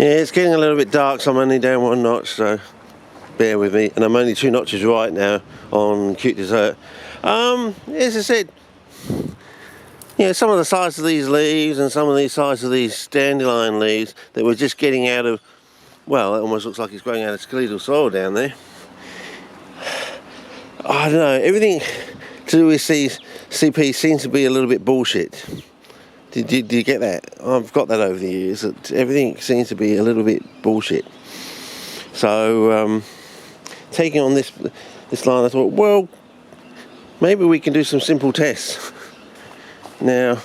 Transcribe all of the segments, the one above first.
Yeah, it's getting a little bit dark, so I'm only down 1 notch, so bear with me. And I'm only 2 notches right now on Cute Dessert. As I said, some of the size of these leaves and some of the size of these dandelion leaves that we're just getting out of, well, it almost looks like it's growing out of skeletal soil down there. I don't know, everything to do with these CP seems to be a little bit bullshit. Did you get that? I've got that over the years, that everything seems to be a little bit bullshit. So, taking on this line, I thought, well, maybe we can do some simple tests. Now,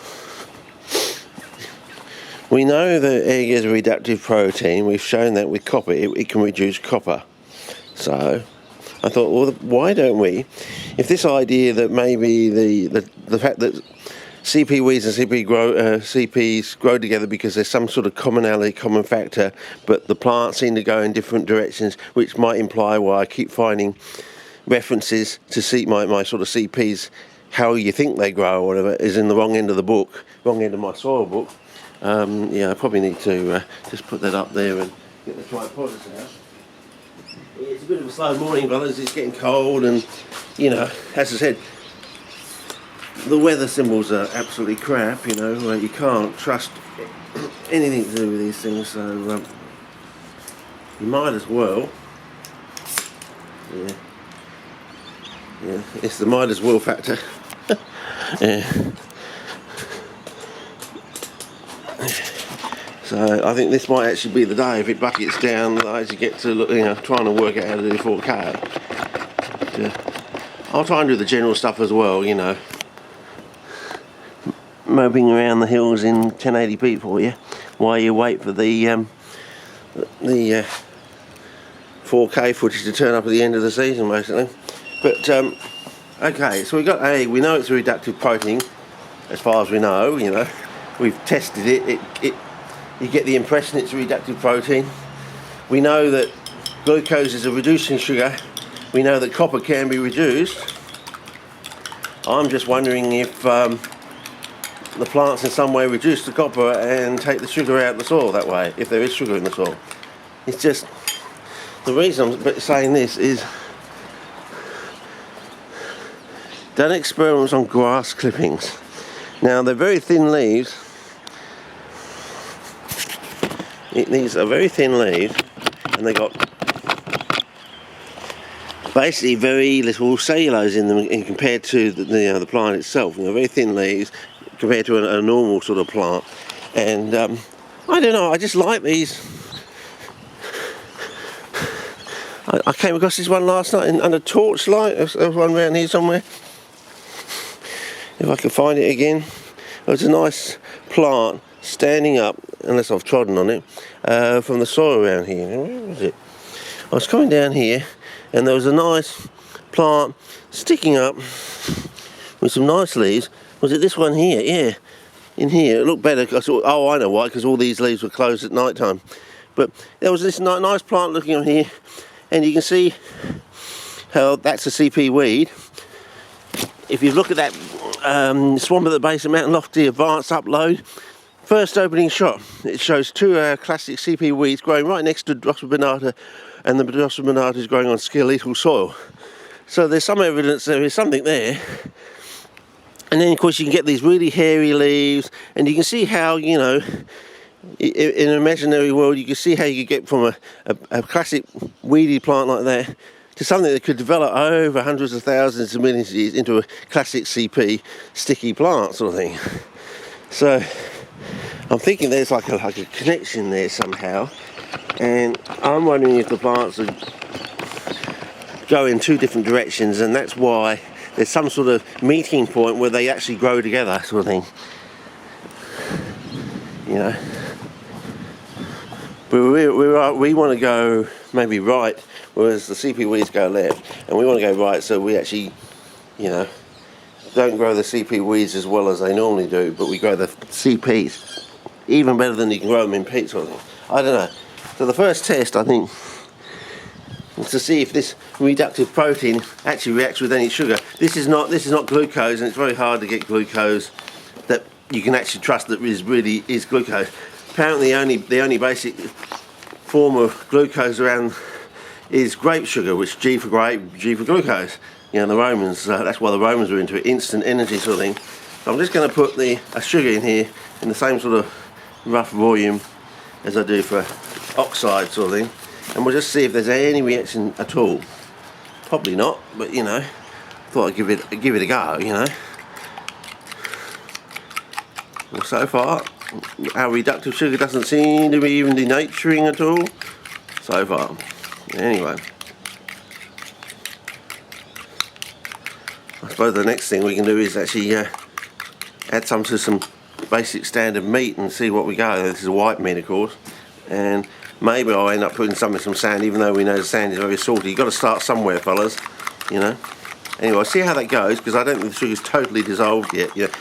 we know that egg is a reductive protein. We've shown that with copper, it can reduce copper. So, I thought, well, why don't we, if this idea that maybe the fact that CP weeds and CPs grow together because there's some sort of commonality, common factor, but the plants seem to go in different directions, which might imply why I keep finding references to see my sort of CPs, how you think they grow or whatever, is in the wrong end of the book, wrong end of my soil book. I probably need to just put that up there and get the tripodus out. Yeah, it's a bit of a slow morning, brothers. It's getting cold, and as I said, the weather symbols are absolutely crap. You can't trust anything to do with these things, so you might as well. Yeah, it's the might as well factor. Yeah. So I think this might actually be the day if it buckets down that I actually get to look, trying to work out how to do 4K. But, I'll try and do the general stuff as well, moping around the hills in 1080p for you, while you wait for the 4K footage to turn up at the end of the season, basically. But okay, so we know it's a reductive protein, as far as we know. We've tested it. You get the impression it's a reductive protein. We know that glucose is a reducing sugar. We know that copper can be reduced. I'm just wondering if the plants in some way reduce the copper and take the sugar out of the soil that way, if there is sugar in the soil. It's just, the reason I'm saying this is, done experiments on grass clippings. Now, they're very thin leaves. These are very thin leaves, and they got basically very little cellulose in them compared to the plant itself. Very thin leaves compared to a normal sort of plant. And I don't know, I just like these. I came across this one last night under torchlight. There's one around here somewhere. If I can find it again. It was a nice plant standing up, unless I've trodden on it, from the soil around here. Where was it? I was coming down here, and there was a nice plant sticking up with some nice leaves. Was it this one here? Yeah, in here. It looked better. I thought, oh, I know why, because all these leaves were closed at night time. But there was this nice plant looking on here, and you can see how that's a CP weed. If you look at that swamp at the base of Mountain Lofty advanced upload, first opening shot, it shows two classic CP weeds growing right next to Drosophila binata, and the Drosophila binata is growing on skeletal soil. So there's some evidence there is something there. And then of course you can get these really hairy leaves, and you can see how, in an imaginary world, you can see how you could get from a classic weedy plant like that to something that could develop over hundreds of thousands of millions of years into a classic CP sticky plant sort of thing. So I'm thinking there's like a connection there somehow, and I'm wondering if the plants would go in two different directions, and that's why there's some sort of meeting point where they actually grow together sort of thing. But we want to go maybe right, whereas the CP weeds go left, and we want to go right so we actually, don't grow the CP weeds as well as they normally do, but we grow the CPs even better than you can grow them in peat sort of thing. I don't know. So the first test, I think, is to see if this reductive protein actually reacts with any sugar. This is not glucose, and it's very hard to get glucose that you can actually trust that really is glucose. Apparently the only basic form of glucose around is grape sugar, which G for grape, G for glucose. You know, the Romans, that's why the Romans were into it, instant energy sort of thing. So I'm just going to put a sugar in here in the same sort of rough volume as I do for oxide sort of thing, and we'll just see if there's any reaction at all. Probably not, but you know, thought I'd give it a go, you know. Well, so far our reductive sugar doesn't seem to be even denaturing at all so far. Anyway, I suppose the next thing we can do is actually add some to some basic standard meat and see what we go. This is white meat, of course, and maybe I'll end up putting some sand, even though we know the sand is very salty. You've got to start somewhere, fellas, you know. Anyway, I'll see how that goes, because I don't think the sugar's totally dissolved yet. You know,